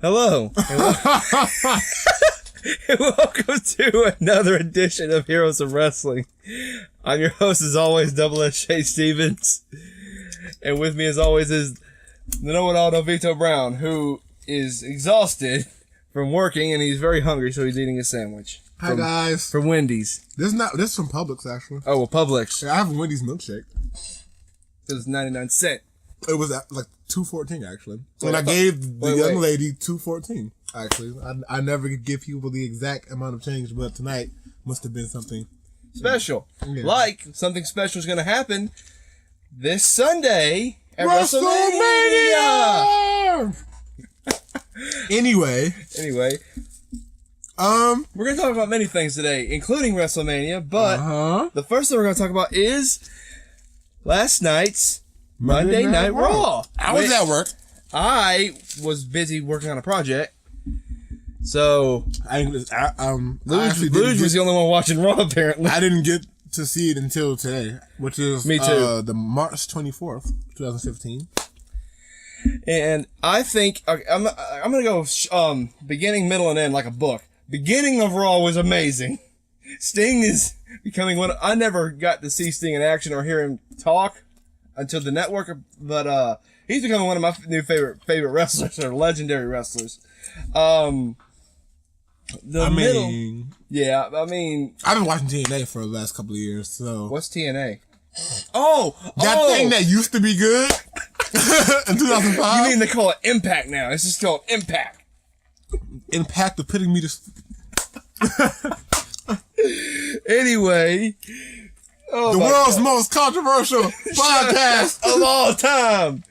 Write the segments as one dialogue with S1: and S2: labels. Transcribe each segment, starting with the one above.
S1: Hello. And welcome to another edition of Heroes of Wrestling. I'm your host, as always, Double S. Shay Stevens. And with me, as always, is the know-it-all Novito Brown, who is exhausted from working, and he's very hungry, so he's eating a sandwich.
S2: Hi, guys.
S1: From Wendy's.
S2: This is from Publix, actually.
S1: Oh, well, Publix.
S2: Yeah, I have a Wendy's milkshake.
S1: It was 99 cents.
S2: It was at like $2.14, actually. And I gave the young lady $2.14, actually. I never give people the exact amount of change, but tonight must have been something
S1: special.
S2: Yeah.
S1: Like, something special is going to happen this Sunday at Wrestlemania!
S2: Anyway.
S1: We're going to talk about many things today, including Wrestlemania, but the first thing we're going to talk about is last night's Monday Night Raw.
S2: I was at work.
S1: I was busy working on a project, so
S2: Luge was
S1: the only one watching Raw, apparently.
S2: I didn't get to see it until today, which is
S1: Me too.
S2: The March 24th, 2015.
S1: And I think I'm gonna go beginning, middle, and end like a book. Beginning of Raw was amazing. Sting is becoming I never got to see Sting in action or hear him talk until the network, but he's becoming one of my new favorite wrestlers, or legendary wrestlers. Middle, I've been
S2: watching TNA for the last couple of years, so.
S1: What's TNA?
S2: That thing that used to be good in 2005.
S1: You mean they call it Impact now? It's just called Impact.
S2: Impact of putting me to.
S1: Anyway.
S2: The world's most controversial podcast
S1: of all time.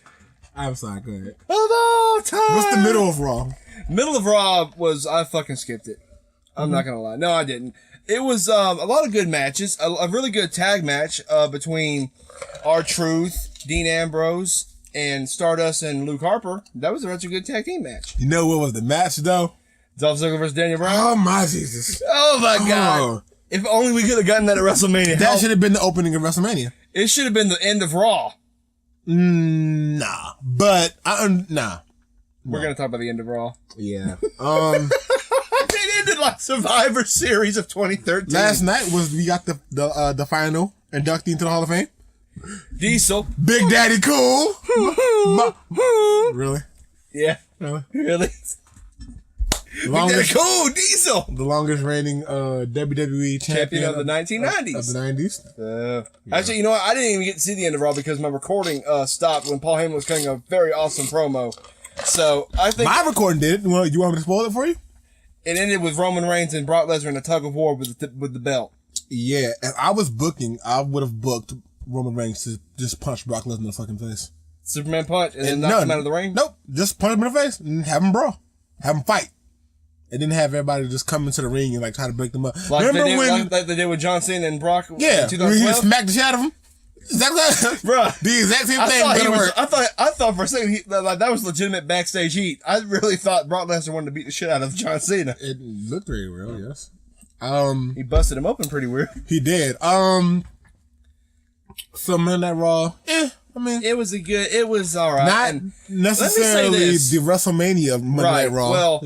S2: I'm sorry, go ahead.
S1: Of all time.
S2: What's the middle of Raw?
S1: Middle of Raw was, I fucking skipped it. I'm not gonna lie. No, I didn't. It was a lot of good matches. A really good tag match between R-Truth, Dean Ambrose, and Stardust and Luke Harper. That was a really good tag team match.
S2: You know what was the match, though?
S1: Dolph Ziggler versus Daniel Bryan.
S2: Oh, my Jesus.
S1: Oh, my God. If only we could have gotten that at WrestleMania.
S2: That should have been the opening of WrestleMania.
S1: It should have been the end of Raw.
S2: Nah. But, nah.
S1: We're going to talk about the end of Raw.
S2: Yeah.
S1: It ended like Survivor Series of 2013.
S2: Last night we got the final inductee into the Hall of Fame.
S1: Diesel.
S2: Big Daddy Cool. Really?
S1: Yeah. Really? Big Daddy Cool, Diesel.
S2: The longest reigning WWE champion
S1: of the 1990s.
S2: Of the 90s.
S1: Yeah. Actually, you know what? I didn't even get to see the end of Raw because my recording stopped when Paul Heyman was cutting a very awesome promo. So, I think...
S2: My recording did it. You want me to spoil it for you?
S1: It ended with Roman Reigns and Brock Lesnar in a tug of war with the belt.
S2: Yeah. If I was booking, I would have booked Roman Reigns to just punch Brock Lesnar in the fucking face.
S1: Superman punch and then knock him out of the ring?
S2: Nope. Just punch him in the face and have him brawl. Have him fight. And then have everybody just come into the ring and like try to break them up.
S1: Like they did with John Cena and Brock in 2012?
S2: He smacked the shit out of him. Exactly.
S1: Bruh.
S2: The exact same thing.
S1: I thought for a second that was legitimate backstage heat. I really thought Brock Lesnar wanted to beat the shit out of John Cena.
S2: It looked very real, yes.
S1: He busted him open pretty weird.
S2: He did. So Monday Night Raw,
S1: it was alright.
S2: Not necessarily the WrestleMania Monday Night Raw.
S1: Well,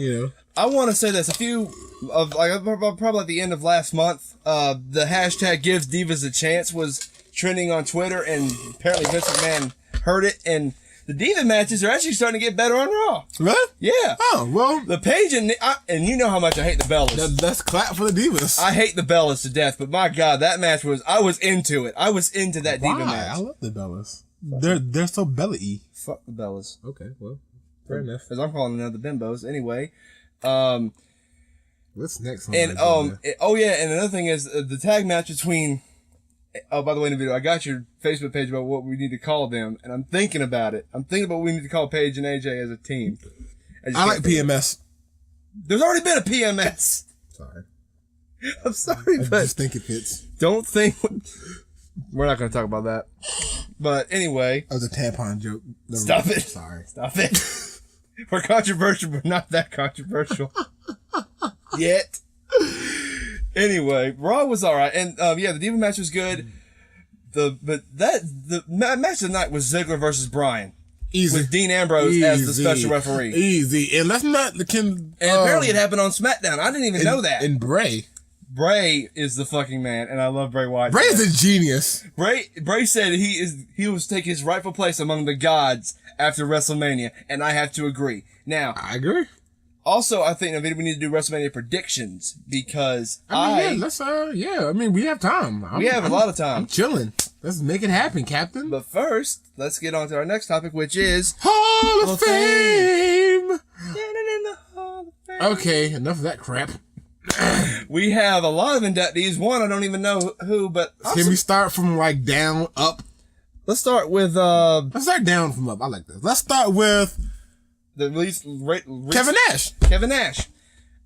S1: I want to say this. Probably at the end of last month, the hashtag Gives Divas a Chance was trending on Twitter, and apparently Vince McMahon heard it, and the Diva matches are actually starting to get better on Raw.
S2: Really?
S1: Yeah.
S2: Oh, well.
S1: The Paige and you know how much I hate the Bellas.
S2: Let's clap for the Divas.
S1: I hate the Bellas to death, but my God, that match I was into it. I was into that Diva match.
S2: I love the Bellas. They're so Bella-y.
S1: Fuck the Bellas.
S2: Okay, well, fair enough.
S1: Because I'm calling them the bimbos. Anyway.
S2: What's next on
S1: and another thing is the tag match between... Oh, by the way, in the video, I got your Facebook page about what we need to call them, and I'm thinking about it. I'm thinking about what we need to call Paige and AJ as a team.
S2: I like PMS.
S1: There's already been a PMS.
S2: Sorry.
S1: I'm sorry, but...
S2: I just think it fits.
S1: Don't think... We're not going to talk about that. But anyway...
S2: That was a tampon joke.
S1: Stop it.
S2: Sorry.
S1: Stop it. We're controversial, but not that controversial. Yet. Anyway, Raw was alright. And, the Diva match was good. The match of the night was Ziggler versus Bryan.
S2: Easy.
S1: with Dean Ambrose as the special referee.
S2: Easy. And let's not...
S1: And apparently it happened on SmackDown. I didn't even know that.
S2: And Bray.
S1: Bray is the fucking man, and I love Bray Wyatt.
S2: Bray is a genius.
S1: Bray said he was take his rightful place among the gods after WrestleMania, and I have to agree. Now,
S2: I agree.
S1: Also, I think we need to do WrestleMania predictions because
S2: I mean, we have time.
S1: We have a lot of time.
S2: I'm chilling. Let's make it happen, Captain.
S1: But first, let's get on to our next topic, which is
S2: Hall of Fame.
S1: Hall of Fame.
S2: Okay, enough of that crap.
S1: We have a lot of inductees. One, I don't even know who, but
S2: can we start from like down up?
S1: Let's start with
S2: Let's start down from up. I like this. Let's start with
S1: the least
S2: Kevin Nash.
S1: Kevin Nash.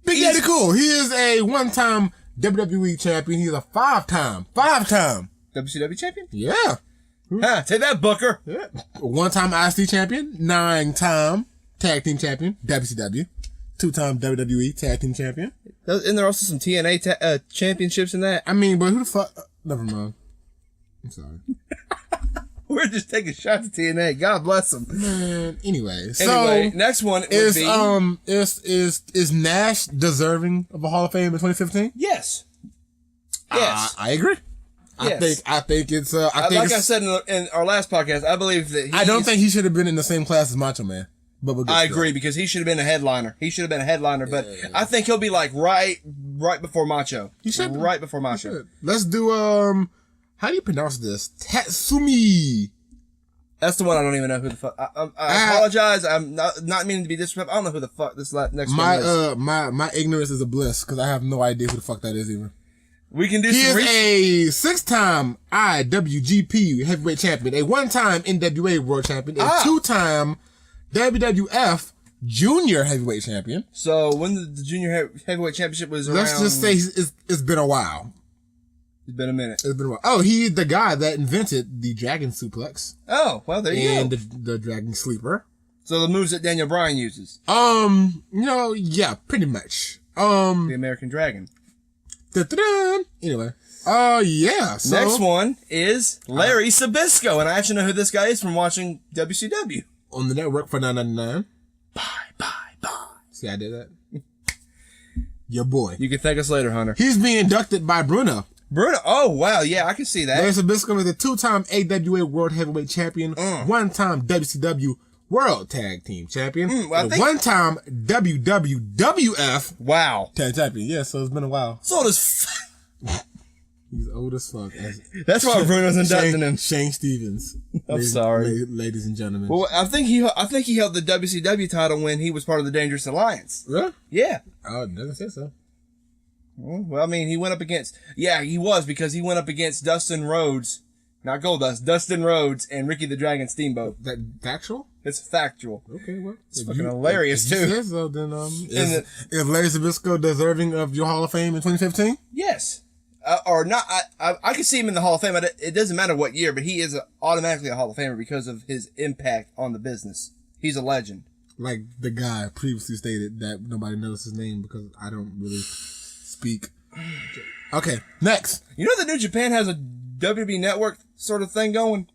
S2: Big Daddy Cool. He is a one-time WWE champion. He's a five-time
S1: WCW champion?
S2: Yeah.
S1: Huh, take that, Booker.
S2: Yeah. One-time IC champion, 9-time tag team champion, WCW. 2-time WWE tag team champion.
S1: Isn't there also some TNA championships in that?
S2: I mean, but who the fuck? Never mind. I'm sorry.
S1: We're just taking shots at TNA. God bless them.
S2: Man, anyway,
S1: next one is
S2: is Nash deserving of a Hall of Fame in 2015?
S1: Yes. Yes.
S2: I agree.
S1: Yes.
S2: I think it's like
S1: I said in our last podcast, I believe that
S2: I don't think he should have been in the same class as Macho Man. But
S1: I agree because he should have been a headliner. But I think he'll be like right before Macho.
S2: He should
S1: right before Macho.
S2: Let's do how do you pronounce this? Tatsumi.
S1: That's the one I don't even know who the fuck. I apologize. I'm not meaning to be disrespectful. I don't know who the fuck this next one is.
S2: My ignorance is a bliss because I have no idea who the fuck that is even.
S1: We can do
S2: he
S1: some
S2: is a 6-time IWGP heavyweight champion, a 1-time NWA world champion, a 2-time WWF junior heavyweight champion.
S1: So when the junior heavyweight championship was around...
S2: Let's just say it's been a while.
S1: It's been a minute.
S2: It's been a while. Oh, he's the guy that invented the dragon suplex.
S1: Oh, well, there you go.
S2: And the dragon sleeper.
S1: So the moves that Daniel Bryan uses.
S2: Yeah, pretty much.
S1: The American Dragon.
S2: Anyway. Yeah. So,
S1: next one is Larry Sabisco, and I actually know who this guy is from watching WCW.
S2: On the network for $9.99.
S1: Bye.
S2: See, I did that. Your boy.
S1: You can thank us later, Hunter.
S2: He's being inducted by Bruno.
S1: Oh, wow. Yeah, I can see that.
S2: Larry Sabisco is a 2-time AWA World Heavyweight Champion, 1-time WCW World Tag Team Champion, and 1-time WWF Tag Champion. Yeah, so it's been a while.
S1: So does...
S2: He's old as fuck.
S1: That's why Bruno's inducting him.
S2: Shane Stevens.
S1: I'm sorry.
S2: Ladies and gentlemen.
S1: Well, I think he held the WCW title when he was part of the Dangerous Alliance.
S2: Really?
S1: Yeah.
S2: Oh, it doesn't say so.
S1: Well, I mean, he went up against... Yeah, he was, because he went up against Dustin Rhodes. Not Goldust. Dustin Rhodes and Ricky the Dragon Steamboat.
S2: That factual?
S1: It's factual.
S2: Okay, well.
S1: It's fucking hilarious, too.
S2: Yes, so then, is Larry Sabisco deserving of your Hall of Fame in 2015?
S1: Yes. Or not. I could see him in the Hall of Fame. It doesn't matter what year, but he is automatically a Hall of Famer because of his impact on the business. He's a legend.
S2: Like the guy previously stated that nobody knows his name because I don't really speak. Okay, next.
S1: You know that New Japan has a WWE Network sort of thing going?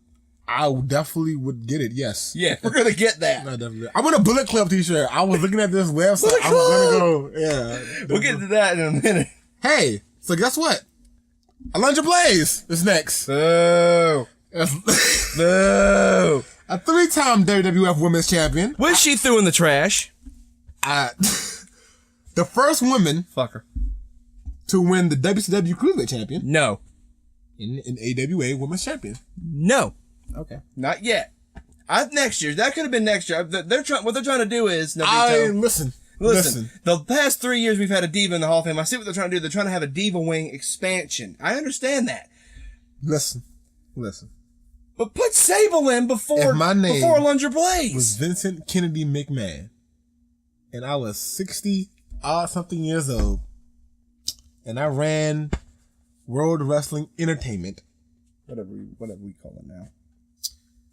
S2: I definitely would get it, yes.
S1: Yeah, we're going to get that.
S2: No, definitely. I want a Bullet Club t-shirt. I was looking at this website. I was going to go, yeah.
S1: We'll get to that in a minute.
S2: Hey, so guess what? Alundra Blaze is next.
S1: Boo. Boo.
S2: A 3-time WWF Women's Champion.
S1: Which she threw in the trash.
S2: The first woman.
S1: Fucker.
S2: To win the WCW Cruiserweight Champion.
S1: No.
S2: In AWA Women's Champion.
S1: No.
S2: Okay.
S1: Not yet. Next year. That could have been next year. What they're trying to do is... Listen, the past 3 years we've had a diva in the Hall of Fame. I see what they're trying to do. They're trying to have a diva wing expansion. I understand that.
S2: Listen.
S1: But put Sable in before Alundra Blaze.
S2: Was Vincent Kennedy McMahon. And I was 60-something years old. And I ran World Wrestling Entertainment.
S1: Whatever we call it now.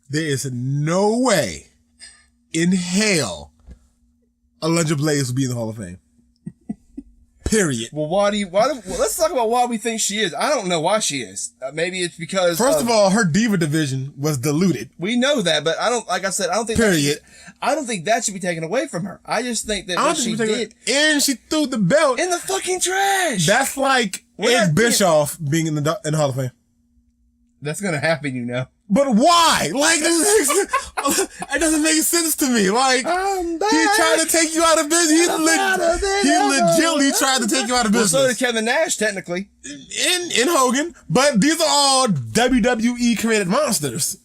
S2: There is no way in hell Alundra Blaze will be in the Hall of Fame. Period.
S1: Well, let's talk about why we think she is. I don't know why she is. Maybe it's because
S2: First of all, her diva division was diluted.
S1: We know that, but I don't think
S2: Period.
S1: I don't think that should be taken away from her. I just think that what she did,
S2: and she threw the belt
S1: in the fucking trash.
S2: That's like Ed Bischoff being in the Hall of Fame.
S1: That's gonna happen, you know.
S2: But why? Like, it doesn't make sense to me. Like, he tried to take you out of business. He legitimately tried to take you out of business.
S1: Well, so did Kevin Nash, technically.
S2: In Hogan. But these are all WWE created monsters.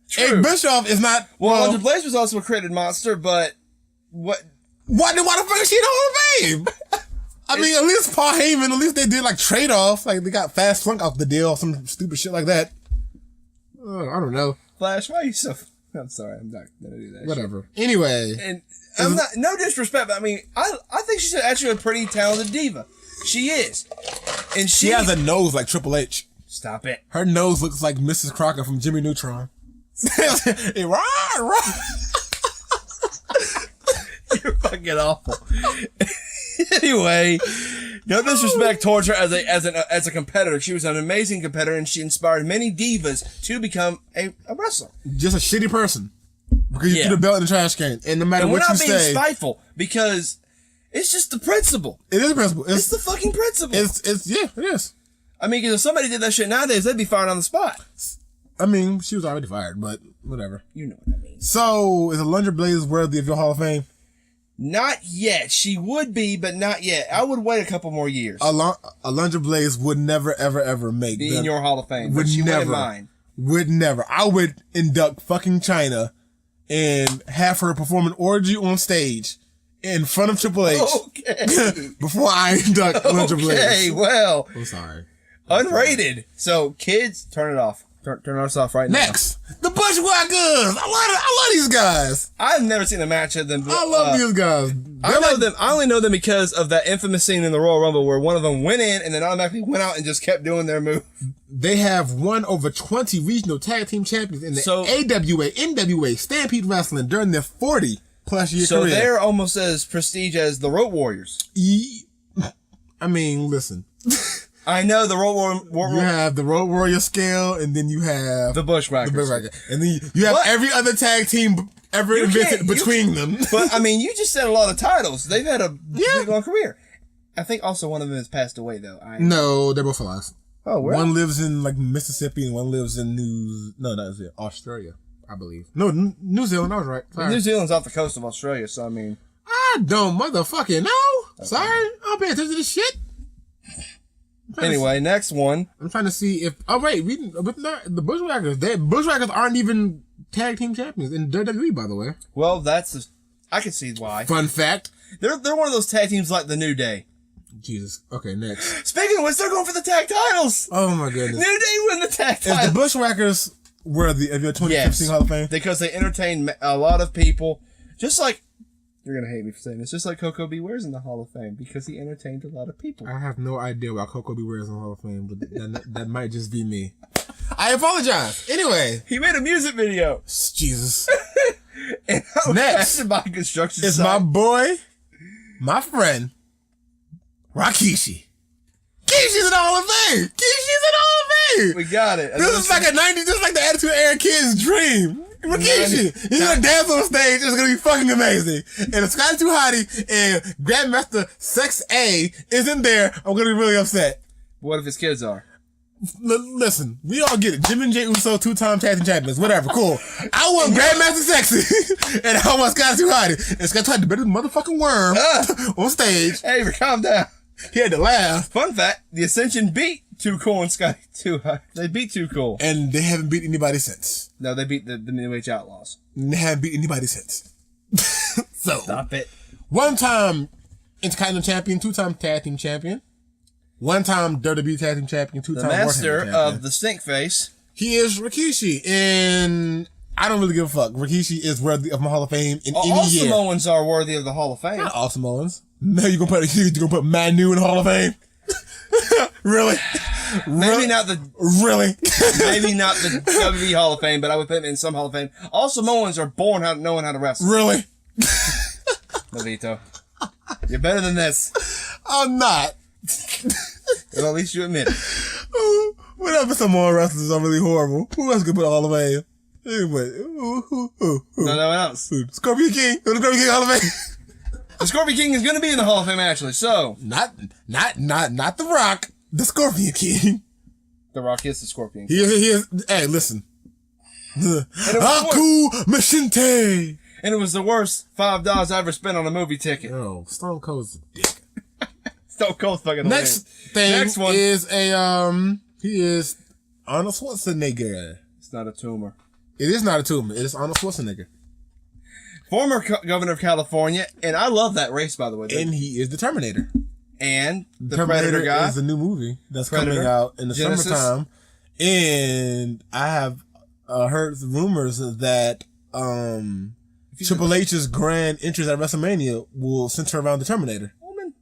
S1: True.
S2: Ed Bischoff is not.
S1: Well, Alundra Blaze was also a created monster, but what?
S2: Why the fuck is she in the Hall of Fame? I mean, at least Paul Heyman, at least they did like trade off. Like, they got Fast Flunk off the deal, some stupid shit like that. I don't know.
S1: Flash, why are you so... I'm sorry, I'm not gonna do that.
S2: Whatever. Shit. Anyway.
S1: And I'm not... No disrespect, but I mean, I think she's actually a pretty talented diva. She is. And she
S2: has a nose like Triple H.
S1: Stop it.
S2: Her nose looks like Mrs. Crocker from Jimmy Neutron.
S1: You're fucking awful. Anyway, no disrespect towards her as a competitor. She was an amazing competitor, and she inspired many divas to become a wrestler.
S2: Just a shitty person because you threw the belt in the trash can, and no matter what you say,
S1: we're not being spiteful because it's just the principle.
S2: It is a principle.
S1: It's the fucking principle.
S2: It is.
S1: I mean, because if somebody did that shit nowadays, they'd be fired on the spot.
S2: I mean, she was already fired, but whatever.
S1: You know what I mean.
S2: So, is Alundra Blaze worthy of your Hall of Fame?
S1: Not yet. She would be, but not yet. I would wait a couple more years.
S2: Alundra Blaze would never, ever, ever
S1: be in your Hall of Fame.
S2: Would never.
S1: Mine.
S2: Would never. I would induct fucking China and have her perform an orgy on stage in front of Triple H.
S1: Okay.
S2: Before I induct Alundra Blaze.
S1: Okay, well.
S2: I'm sorry.
S1: Unrated. So, kids, turn it off. Turn us off right now.
S2: Next, the Bushwhackers. I love these guys.
S1: I've never seen a match of them.
S2: I love these guys.
S1: I know them. I only know them because of that infamous scene in the Royal Rumble where one of them went in and then automatically went out and just kept doing their move.
S2: They have won over 20 regional tag team champions in the AWA, NWA, Stampede Wrestling during their 40-plus year career.
S1: So they're almost as prestige as the Road Warriors.
S2: I mean, listen.
S1: I know the Road Warrior.
S2: You have the Road Warrior scale, and then you have
S1: the Bushwhackers.
S2: And then you have every other tag team ever invented between them.
S1: But, I mean, you just said a lot of titles. They've had a big long career. I think also one of them has passed away, though.
S2: No, they're both alive.
S1: Oh, where?
S2: One lives in, like, Mississippi, and one lives in Australia, I believe. No, New Zealand, I was right. Sorry.
S1: New Zealand's off the coast of Australia, so, I mean.
S2: I don't motherfucking know. Okay. Sorry, I don't pay attention to this shit.
S1: Anyway, next one.
S2: I'm trying to see if... Oh, wait. The Bushwhackers. Bushwhackers aren't even tag team champions in WWE, by the way.
S1: Well, I can see why.
S2: Fun fact.
S1: They're one of those tag teams like the New Day.
S2: Jesus. Okay, next.
S1: Speaking of which, they're going for the tag titles.
S2: Oh, my goodness.
S1: New Day win the tag titles.
S2: Is the Bushwhackers worthy of your 2015 Hall of Fame?
S1: Because they entertain a lot of people. Just like... You're going to hate me for saying this. Just like Coco Beware's in the Hall of Fame because he entertained a lot of people.
S2: I have no idea why Coco Beware's in the Hall of Fame, but that might just be me. I apologize. Anyway.
S1: He made a music video.
S2: Jesus.
S1: And next by construction
S2: is my boy, my friend, Rikishi. Kishi's in the Hall of Fame. Kishi's in the Hall of Fame.
S1: We got it.
S2: This is like the Attitude Era kid's dream. Rikishi. He's gonna dance on stage. It's gonna be fucking amazing. And if Scotty Too Hottie and Grandmaster Sex A isn't there, I'm gonna be really upset.
S1: What if his kids are?
S2: Listen, we all get it. Jim and Jay Uso, 2-time tag team champions. Whatever, cool. I want Grandmaster Sexy, and I want Scotty Too Hottie. And Scotty Too Hottie, the better motherfucking worm on stage.
S1: Hey, calm down.
S2: He had to laugh.
S1: Fun fact: the Ascension beat Too Cool and Scotty Too Hottie. They beat Too Cool,
S2: and they haven't beat anybody since.
S1: No, they beat the New Age Outlaws.
S2: And they haven't beat anybody since. So
S1: stop it.
S2: 1-time Intercontinental Champion, 2-time Tag Team Champion, 1-time WWE Tag Team Champion, 2-time
S1: the master of the stink face.
S2: He is Rikishi, and I don't really give a fuck. Rikishi is worthy of my Hall of Fame in any year.
S1: All Samoans are worthy of the Hall of Fame.
S2: Not all Samoans. No, you're gonna put Manu in the Hall of Fame? Really?
S1: Maybe not the maybe not the WWE Hall of Fame, but I would put him in some Hall of Fame. All Samoans are born knowing how to wrestle.
S2: Really?
S1: Novito, you're better than this.
S2: I'm not.
S1: Well, at least you admit it.
S2: Whatever, some more wrestlers are really horrible. Who else could put Hall of Fame? Anyway,
S1: No one else.
S2: Scorpion King. The Scorpion King Hall of Fame.
S1: The Scorpion King is going to be in the Hall of Fame, actually. So
S2: not The Rock. The Scorpion King.
S1: The Rock is the Scorpion
S2: King. He is. Hey, listen. Aku Machinte.
S1: And it was the worst $5 I ever spent on a movie ticket.
S2: Oh, Stone Cold's a dick.
S1: Stone Cold's fucking
S2: Next one is he is Arnold Schwarzenegger.
S1: It's not a tumor.
S2: It is not a tumor. It is Arnold Schwarzenegger.
S1: Former governor of California, and I love that race, by the way.
S2: And he is the Terminator.
S1: And the
S2: Terminator
S1: Predator guy
S2: is a new movie that's
S1: Predator,
S2: coming out in the
S1: Genesis.
S2: summertime. And I have heard rumors that Triple H's grand entrance at WrestleMania will center around the Terminator.
S1: Coleman?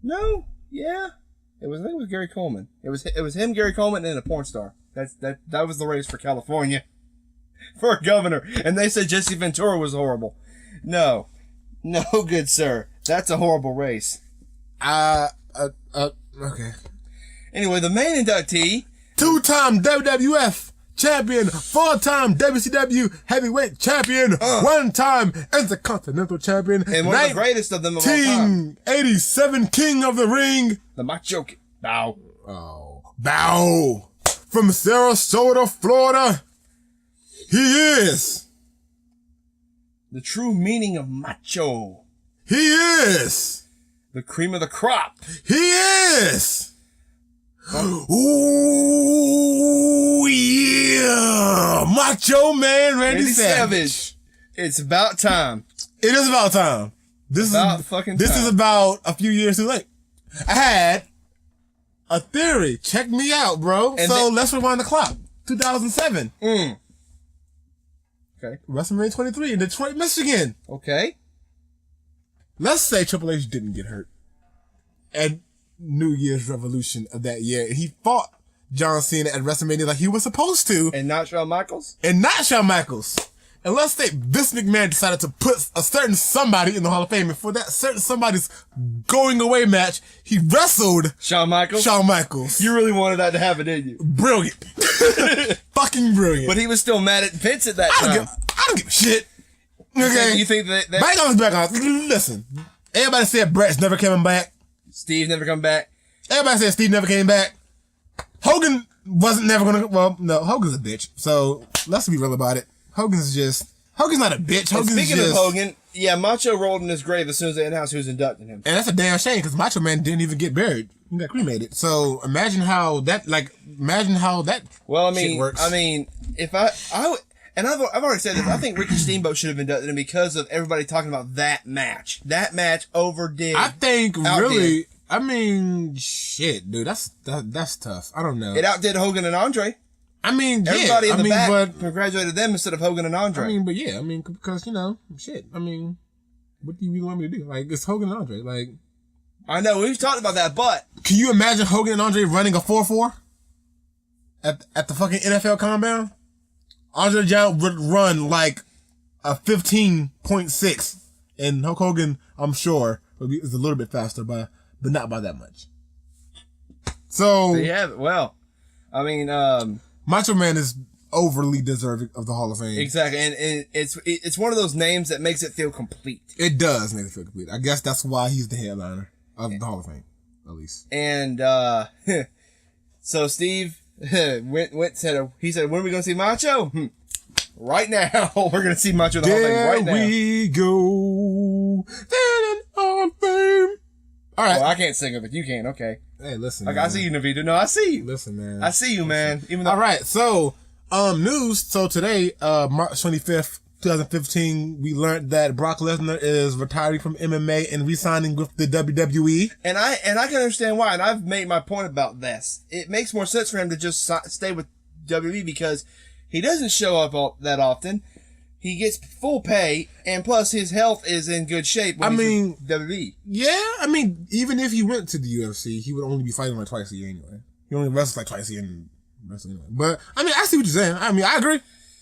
S1: No. Yeah. I think it was Gary Coleman. It was him, Gary Coleman, and a porn star. That was the race for California. For a governor. And they said Jesse Ventura was horrible. No. No, good sir. That's a horrible race.
S2: Okay.
S1: Anyway, the main inductee.
S2: 2-time WWF champion, 4-time WCW heavyweight champion, 1-time Intercontinental champion,
S1: and one of the greatest of them of all time.
S2: 1987 King of the Ring.
S1: The Macho King. Bow.
S2: Oh. Bow. From Sarasota, Florida. He is.
S1: The true meaning of macho.
S2: He is.
S1: The cream of the crop.
S2: He is. Ooh, yeah. Macho Man Randy Savage.
S1: It's about time.
S2: It is about time. This is about a few years too late. I had a theory. Check me out, bro. And let's rewind the clock. 2007.
S1: Okay.
S2: WrestleMania 23 in Detroit, Michigan.
S1: Okay.
S2: Let's say Triple H didn't get hurt at New Year's Revolution of that year. And he fought John Cena at WrestleMania like he was supposed to.
S1: And not Shawn Michaels?
S2: And not Shawn Michaels. And let's say Vince McMahon decided to put a certain somebody in the Hall of Fame. And for that certain somebody's going away match, he wrestled
S1: Shawn Michaels.
S2: You really wanted that to happen, didn't you? Brilliant. Fucking brilliant.
S1: But he was still mad at Vince at that time.
S2: I don't give a shit. Okay.
S1: You think that
S2: back on. Listen. Everybody said Brett's never coming back.
S1: Steve never come back.
S2: Everybody said Steve never came back. Hogan wasn't never gonna. Well, no, Hogan's a bitch. So let's be real about it. Hogan's not a bitch.
S1: Speaking of Hogan, yeah, Macho rolled in his grave as soon as they announced who was inducting him.
S2: And that's a damn shame because Macho Man didn't even get buried. He got cremated. So imagine how that
S1: well, I mean,
S2: shit works.
S1: I mean, if and I've already said this, I think Ricky Steamboat should have inducted him because of everybody talking about that match. That match outdid. I mean, shit, dude, that's tough. I don't know. It outdid Hogan and Andre.
S2: I mean,
S1: everybody in the back congratulated them instead of Hogan and Andre.
S2: I mean, because, shit. I mean, what do you really want me to do? Like, it's Hogan and Andre. Like,
S1: I know, we've talked about that, but
S2: can you imagine Hogan and Andre running a 4-4 at the fucking NFL compound? Andre Giant would run like a 15.6, and Hulk Hogan, I'm sure, is a little bit faster, but not by that much. So
S1: yeah, well, I mean,
S2: Macho Man is overly deserving of the Hall of Fame.
S1: Exactly, and it's one of those names that makes it feel complete.
S2: It does make it feel complete. I guess that's why he's the headliner of the Hall of Fame, at least.
S1: And so Steve said, when are we going to see Macho? Right now. We're going to see Macho in the Hall of Fame right now.
S2: There we go. Hall of Fame. All right.
S1: Well, I can't sing it, but you can. Okay.
S2: Hey, listen.
S1: Like, man. I see you, Navita. No, I see you.
S2: Listen, man.
S1: I see you, man. Even though.
S2: All right. So, news. So today, March 25th, 2015, we learned that Brock Lesnar is retiring from MMA and re-signing with the WWE.
S1: And I can understand why. And I've made my point about this. It makes more sense for him to just stay with WWE because he doesn't show up that often. He gets full pay, and plus his health is in good shape. WWE.
S2: Yeah, I mean, even if he went to the UFC, he would only be fighting like twice a year anyway. He only wrestles like twice a year in wrestling anyway. But I mean, I see what you're saying. I mean, I agree.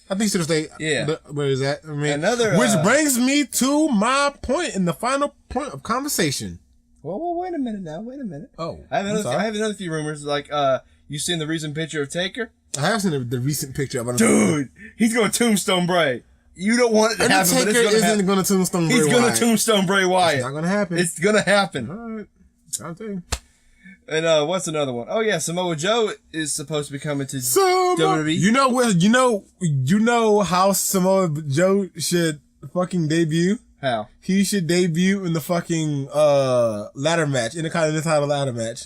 S2: I think he should have stayed.
S1: Yeah.
S2: Where is that? I mean, which brings me to my point in the final point of conversation.
S1: Well, wait a minute now. Wait a minute.
S2: Oh,
S1: I have another few rumors. Like, you seen the recent picture of Taker?
S2: I have seen the recent picture of him.
S1: Dude, he's going to tombstone Bray. You don't want it to happen, but it's going to happen.
S2: Isn't going to tombstone Bray Wyatt.
S1: He's going to tombstone Bray Wyatt.
S2: It's not going to happen.
S1: It's going to happen.
S2: All right. I'll tell you.
S1: And what's another one? Oh yeah, Samoa Joe is supposed to be coming to WWE.
S2: You know what? You know how Samoa Joe should fucking debut?
S1: How?
S2: He should debut in the fucking ladder match, Intercontinental ladder match.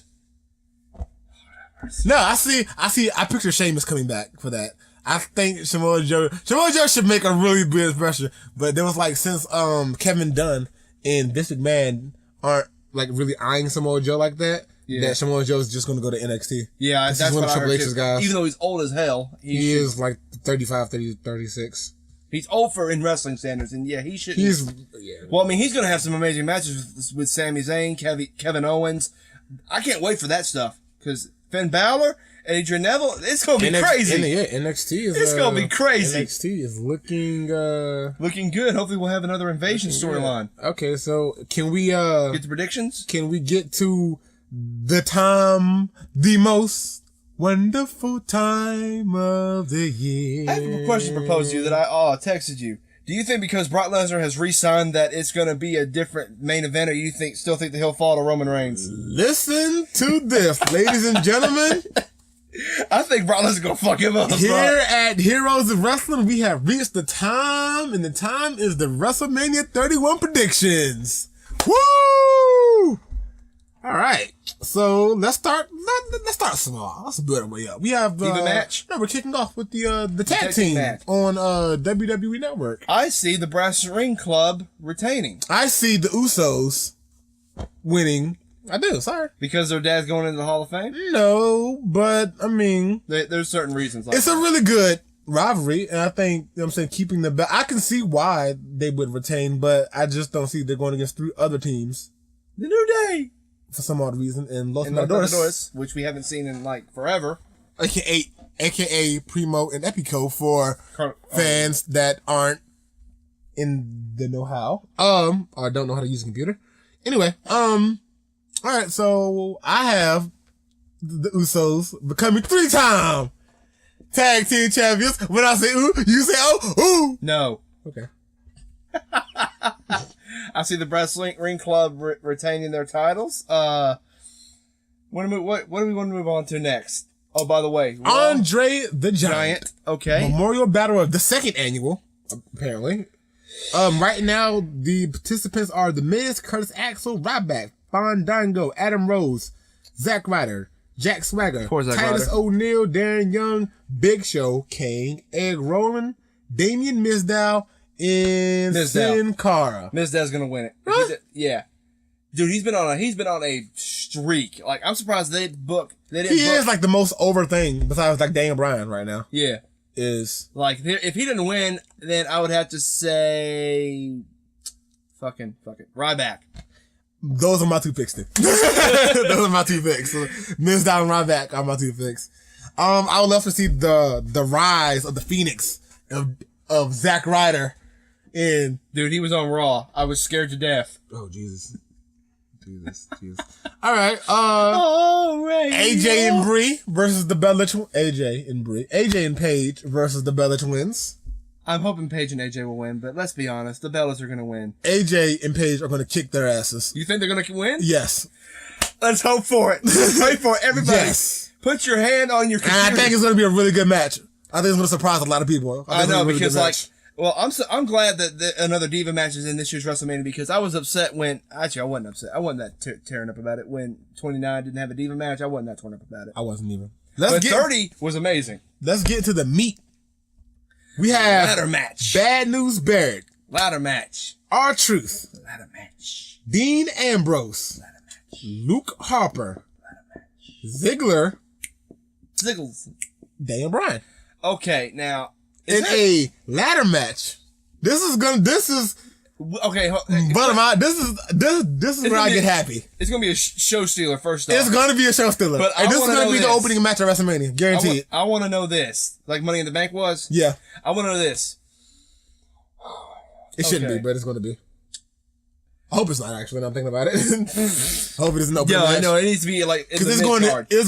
S2: No, I picture Sheamus coming back for that. I think Samoa Joe should make a really big impression. But there was like, since Kevin Dunn and Vince McMahon aren't like really eyeing Samoa Joe like that, that Samoa Joe is just going to go to NXT.
S1: Yeah, that's what I heard.
S2: Guys.
S1: Even though he's old as hell,
S2: he is like 35, 36.
S1: He's old in wrestling standards, and yeah, he should. Well, I mean, he's going to have some amazing matches with Sami Zayn, Kevin Owens. I can't wait for that stuff because Finn Balor, Adrian Neville, it's going to be crazy.
S2: NXT is.
S1: It's going to be crazy.
S2: NXT is looking
S1: good. Hopefully, we'll have another invasion storyline.
S2: Okay, so can we
S1: get the predictions?
S2: Can we get to the most wonderful time of the year?
S1: I have a question to propose to you that I texted you. Do you think because Brock Lesnar has re-signed that it's going to be a different main event, or you still think that he'll fall to Roman Reigns?
S2: Listen to this, ladies and gentlemen.
S1: I think Brock Lesnar's going to fuck him up.
S2: Here at Heroes of Wrestling, we have reached the time, and the time is the WrestleMania 31 predictions. Woo! All right, so let's start small. Let's build our way up. We have
S1: even match.
S2: No, we're kicking off with the tag team match on WWE Network.
S1: I see the Brass Ring Club retaining.
S2: I see the Usos winning. I do. Sorry,
S1: because their dad's going into the Hall of Fame.
S2: No, but I mean,
S1: there's certain reasons.
S2: It's a really good rivalry, and I think I'm saying keeping the belt. I can see why they would retain, but I just don't see they're going against 3 other teams.
S1: The New Day.
S2: For some odd reason, and Los Matadores,
S1: which we haven't seen in like forever,
S2: aka Primo and Epico for fans that aren't in the know-how, or don't know how to use a computer. Anyway, all right, so I have the Usos becoming 3-time tag team champions. When I say ooh, you say oh, ooh.
S1: No.
S2: Okay.
S1: I see the Brass Ring Club retaining their titles. What do we want to move on to next? Oh, by the way,
S2: Andre the Giant.
S1: Okay.
S2: Memorial Battle of the 2nd annual, apparently. Right now, the participants are The Miz, Curtis Axel, Ryback, Fandango, Adam Rose, Zack Ryder, Jack Swagger, Titus O'Neil, Darren Young, Big Show, Kane, Egg Rollin, Damian Mizdow, and Sin Cara.
S1: Mizdow's gonna win it.
S2: Huh?
S1: Yeah, dude, he's been on a streak. Like, I'm surprised they didn't book.
S2: He is like the most over thing besides like Daniel Bryan right now.
S1: Yeah,
S2: is like
S1: if he didn't win, then I would have to say, fucking Ryback.
S2: Those are my 2 picks then. Those are my 2 picks. So, Mizdow and Ryback are my 2 picks. I would love to see the rise of the Phoenix of Zack Ryder. And
S1: dude, he was on Raw. I was scared to death.
S2: Oh, Jesus. All right. AJ and Brie versus the Bella AJ and Paige versus the Bella Twins.
S1: I'm hoping Paige and AJ will win, but let's be honest, the Bellas are going to win.
S2: AJ and Paige are going to kick their asses.
S1: You think they're going to win?
S2: Yes.
S1: Let's hope for it. Pray for it. Everybody. Yes. Put your hand on your computer.
S2: And I think it's going to be a really good match. I think it's going to surprise a lot of people.
S1: I know, because well, I'm glad that another Diva match is in this year's WrestleMania, because I was upset when, actually I wasn't upset. I wasn't that tearing up about it when 29 didn't have a Diva match. I wasn't that torn up about it.
S2: I wasn't even.
S1: But 30 was amazing.
S2: Let's get to the meat. We have
S1: ladder match.
S2: Bad News Barrett.
S1: Ladder match.
S2: R-Truth.
S1: Ladder match.
S2: Dean Ambrose.
S1: Ladder match.
S2: Luke Harper.
S1: Ladder match.
S2: Ziggles. Daniel Bryan.
S1: Okay, now
S2: in a ladder match. This is
S1: okay.
S2: This is where I get happy.
S1: It's gonna be a show stealer. First off,
S2: it's gonna be a show stealer,
S1: but
S2: this is gonna be the opening match of WrestleMania, guaranteed.
S1: I want to know this, like Money in the Bank was.
S2: Yeah,
S1: I want to know this.
S2: It shouldn't be, but it's gonna be. I hope it's not actually. Now I'm thinking about it. I hope it isn't open.
S1: Yeah,
S2: match.
S1: I know it needs to be like
S2: because it's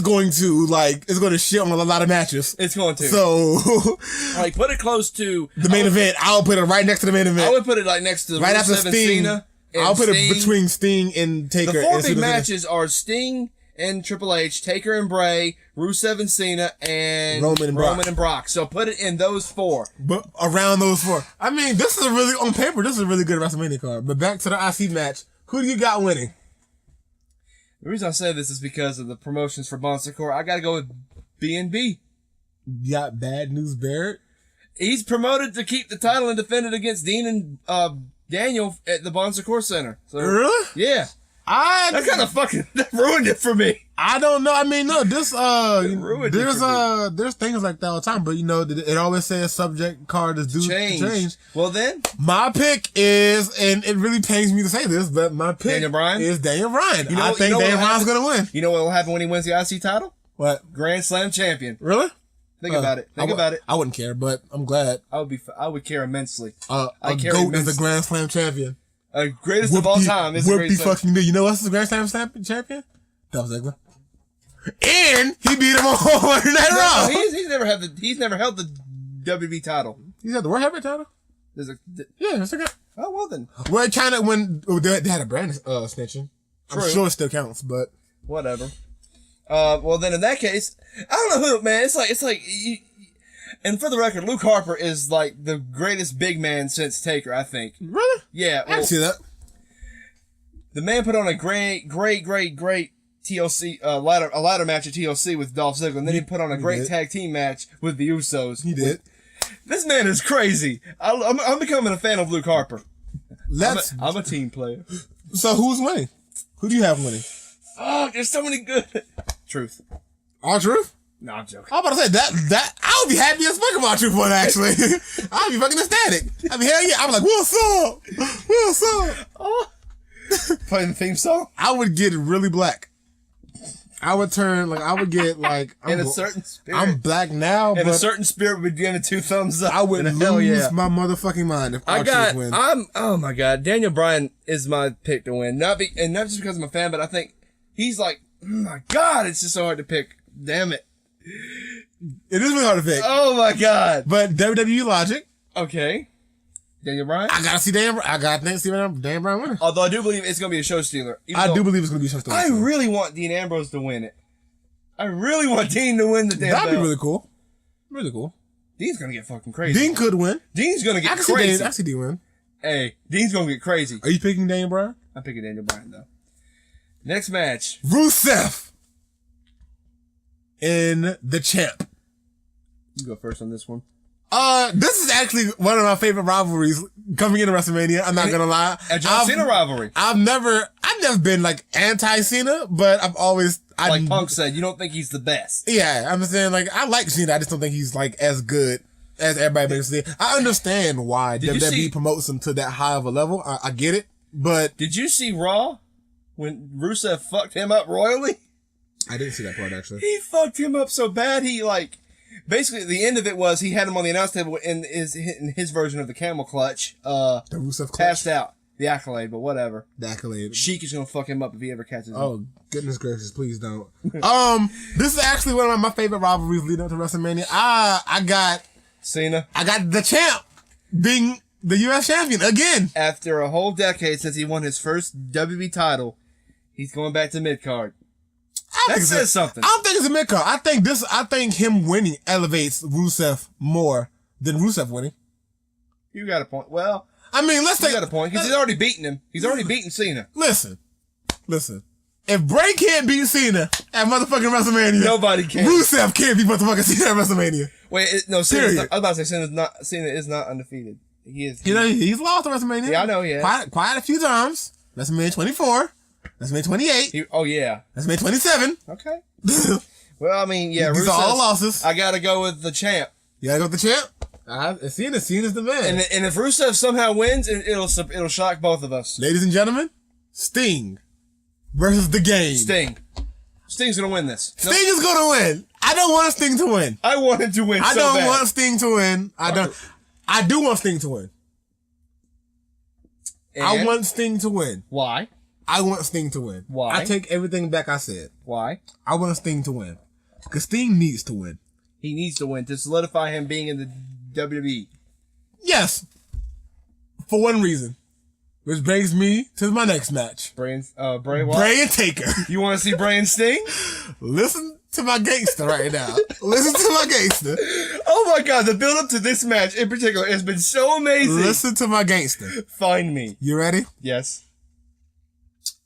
S2: going to shit on a lot of matches.
S1: It's going to.
S2: So
S1: like put it close to
S2: the main event. I'll put it right next to the main event.
S1: I would put it like next to
S2: right after Sting.
S1: Cena
S2: I'll put it between Sting and Taker.
S1: The 4 big matches are Sting and Triple H, Taker and Bray, Rusev and Cena, and Roman and Brock. So put it in those 4.
S2: But around those 4. I mean, this is on paper, this is a really good WrestleMania card. But back to the IC match. Who do you got winning?
S1: The reason I say this is because of the promotions for Bon Secours. I got to go with B&B.
S2: You got Bad News Barrett?
S1: He's promoted to keep the title and defend it against Dean and Daniel at the Bon Secours Center. So,
S2: really?
S1: Yeah. That kind of fucking ruined it for me.
S2: I don't know. I mean, no, there's things like that all the time, but it always says subject card is due to change.
S1: Well then,
S2: my pick is, and it really pains me to say this, but my pick is Daniel Bryan. I think Daniel Bryan's gonna win.
S1: You know what will happen when he wins the IC title?
S2: What?
S1: Grand Slam champion.
S2: Really?
S1: Think about it. Think about it.
S2: I wouldn't care, but I'm glad.
S1: I would care immensely.
S2: A GOAT is the Grand Slam champion.
S1: Greatest of all time.
S2: Fucking do. You know what's the Grand Slam champion? Dolph Ziggler. And he beat him on Monday Night Raw.
S1: He's never held the WWE title.
S2: He's had the World Heavyweight title? Yeah, that's okay.
S1: Oh, well then.
S2: Well, China, when they had a brand snitching. I'm sure it still counts, but.
S1: Whatever. Well then in that case, I don't know who, man. It's like, and for the record, Luke Harper is like the greatest big man since Taker, I think.
S2: Really?
S1: Yeah.
S2: I can see that.
S1: The man put on a great TLC, a ladder match at TLC with Dolph Ziggler, and then he put on a great tag team match with the Usos.
S2: He did.
S1: This man is crazy. I'm becoming a fan of Luke Harper. I'm a team player.
S2: So who's winning? Who do you have winning?
S1: Fuck, there's so many good. Truth.
S2: R-Truth?
S1: No, I'm joking.
S2: I was about to say that I would be happy as fuck about R-Truth one, actually. I'd be fucking ecstatic. I mean, hell yeah. I'm like, what's up? What's up?
S1: Oh. Playing the theme song?
S2: I would get really black. I would get like
S1: in a certain spirit.
S2: I'm black now, but
S1: in a certain spirit would be giving 2 thumbs up.
S2: I would lose my motherfucking mind if R-Truth wins.
S1: Oh my god, Daniel Bryan is my pick to win. Not just because I'm a fan, but I think he's like, oh my god, it's just so hard to pick. Damn it.
S2: It is really hard to pick.
S1: Oh my god.
S2: But WWE logic.
S1: Okay. Daniel Bryan?
S2: I gotta see Daniel Bryan winning.
S1: Although I do believe it's gonna be a show stealer.
S2: I do believe it's gonna be a show stealer.
S1: I really want Dean Ambrose to win it. I really want Dean to win the damn
S2: That'd
S1: belt.
S2: be really cool. Really cool.
S1: Dean's gonna get fucking crazy.
S2: Dean could win.
S1: Dean's gonna get crazy.
S2: I see Dean win.
S1: Hey, Dean's gonna get crazy.
S2: Are you picking Daniel Bryan?
S1: I'm picking Daniel Bryan though. Next match.
S2: Rusev in the Champ.
S1: You go first on this one.
S2: This is actually one of my favorite rivalries coming into WrestleMania. I'm not gonna lie.
S1: A John Cena rivalry.
S2: I've never been like anti-Cena, but I've always,
S1: like Punk said, you don't think he's the best.
S2: Yeah, I'm saying like, I like Cena. I just don't think he's like as good as everybody makes it. I understand why WWE promotes him to that high of a level. I get it, but.
S1: Did you see Raw when Rusev fucked him up royally?
S2: I didn't see that part actually.
S1: He fucked him up so bad, he like, basically, the end of it was he had him on the announce table in his version of the camel clutch. The
S2: Rusev clutch.
S1: Passed out. The Accolade, but whatever.
S2: The Accolade.
S1: Sheik is gonna fuck him up if he ever catches him.
S2: Oh, goodness gracious, please don't. This is actually one of my favorite rivalries leading up to WrestleMania. I got
S1: Cena.
S2: I got the Champ being the U.S. champion again.
S1: After a whole decade since he won his first WWE title, he's going back to mid-card. That says something.
S2: I don't think it's a mid-card. I think him winning elevates Rusev more than Rusev winning.
S1: You got a point. Well,
S2: I mean,
S1: you got a point because he's already beaten him. He's already beaten Cena.
S2: Listen. If Bray can't beat Cena at motherfucking WrestleMania,
S1: nobody can.
S2: Rusev can't beat motherfucking Cena at WrestleMania.
S1: Wait, no, Cena. I was about to say Cena is not undefeated. He is.
S2: He's lost at WrestleMania.
S1: Yeah, I know. Yeah,
S2: quite a few times. WrestleMania 24. WrestleMania 28.
S1: Oh yeah.
S2: WrestleMania 27.
S1: Okay. Well, I mean, yeah.
S2: These are all losses.
S1: I gotta go with the Champ.
S2: You gotta go with the Champ. Cena's the man.
S1: And if Rusev somehow wins, it'll shock both of us.
S2: Ladies and gentlemen, Sting versus The Game.
S1: Sting's gonna win this.
S2: Sting is gonna win. I don't want Sting to win.
S1: I want him to win.
S2: I don't want Sting to win. I do want Sting to win.
S1: And
S2: I want Sting to win.
S1: Why?
S2: I want Sting to win.
S1: Why?
S2: I take everything back I said.
S1: Why?
S2: I want Sting to win. Because Sting needs to win.
S1: He needs to win to solidify him being in the WWE.
S2: Yes. For one reason. Which brings me to my next match.
S1: Bray what?
S2: Bray and Taker.
S1: You want to see Bray and Sting?
S2: Listen to my gangster right now. Listen to my gangster.
S1: Oh my God, the build up to this match in particular has been so amazing.
S2: Listen to my gangster.
S1: Find me.
S2: You ready?
S1: Yes.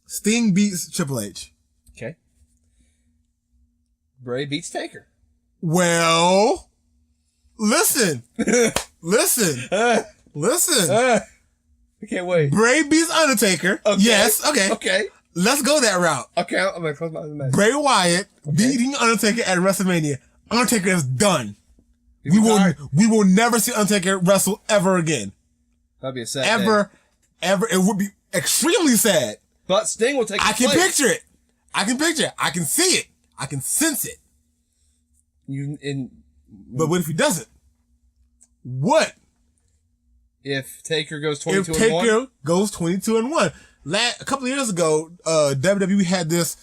S2: Sting beats Triple H.
S1: Okay. Bray beats Taker.
S2: Well, listen. Listen. Listen.
S1: I can't wait.
S2: Bray beats Undertaker. Okay. Yes, okay.
S1: Okay.
S2: Let's go that route.
S1: Okay, I'm gonna close my eyes.
S2: Bray Wyatt beating Undertaker at WrestleMania. Undertaker is done. We will never see Undertaker wrestle ever again.
S1: That'd be a sad
S2: Ever. It would be extremely sad.
S1: But Sting will take his place.
S2: Picture it. I can picture it. I can see it. I can sense it. But what if he doesn't? What?
S1: If Taker goes 22-1?
S2: If Taker goes 22-1. A couple of years ago, WWE had this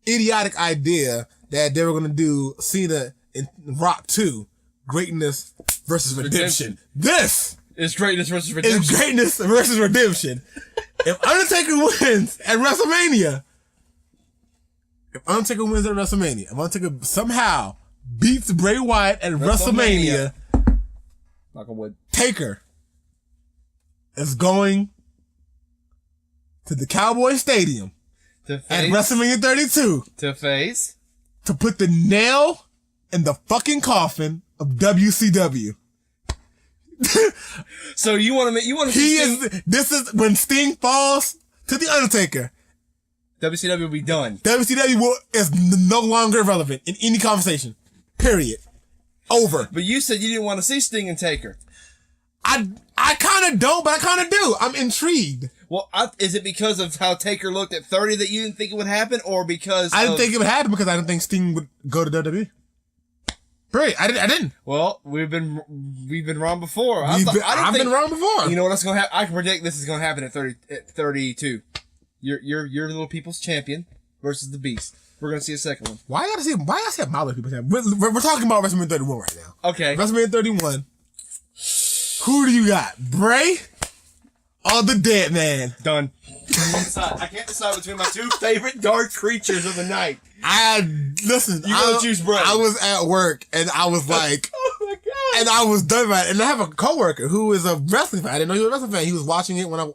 S2: idiotic idea that they were going to do Cena and Rock 2, Greatness versus Redemption. This
S1: is Greatness versus Redemption.
S2: Is Greatness versus Redemption. If Undertaker wins at WrestleMania, if Undertaker somehow beats Bray Wyatt at WrestleMania,
S1: knock on wood,
S2: Taker is going to the Cowboy Stadium at WrestleMania 32 to put the nail in the fucking coffin of WCW.
S1: So you want to
S2: this is when Sting falls to the Undertaker.
S1: WCW will be done.
S2: WCW is no longer relevant in any conversation. Period. Over.
S1: But you said you didn't want to see Sting and Taker.
S2: I kind of don't, but I kind of do. I'm intrigued.
S1: Well, is it because of how Taker looked at 30 that you didn't think it would happen, or because
S2: I didn't think it would happen because I didn't think Sting would go to WWE. Great, I didn't.
S1: Well, we've been wrong before.
S2: I've been wrong before.
S1: You know what's going to happen? I can predict this is going to happen at 32. Your little people's champion versus the Beast. We're going to see a second one.
S2: Why I gotta see my little people's champion? We're talking about WrestleMania 31 right now.
S1: Okay.
S2: WrestleMania 31. Who do you got? Bray or the Dead Man?
S1: Done. I can't decide between my two favorite dark creatures of the night.
S2: Listen.
S1: You gotta choose Bray.
S2: I was at work and I was like,
S1: oh my God.
S2: And I was done by it. And I have a coworker who is a wrestling fan. I didn't know he was a wrestling fan. He was watching it when I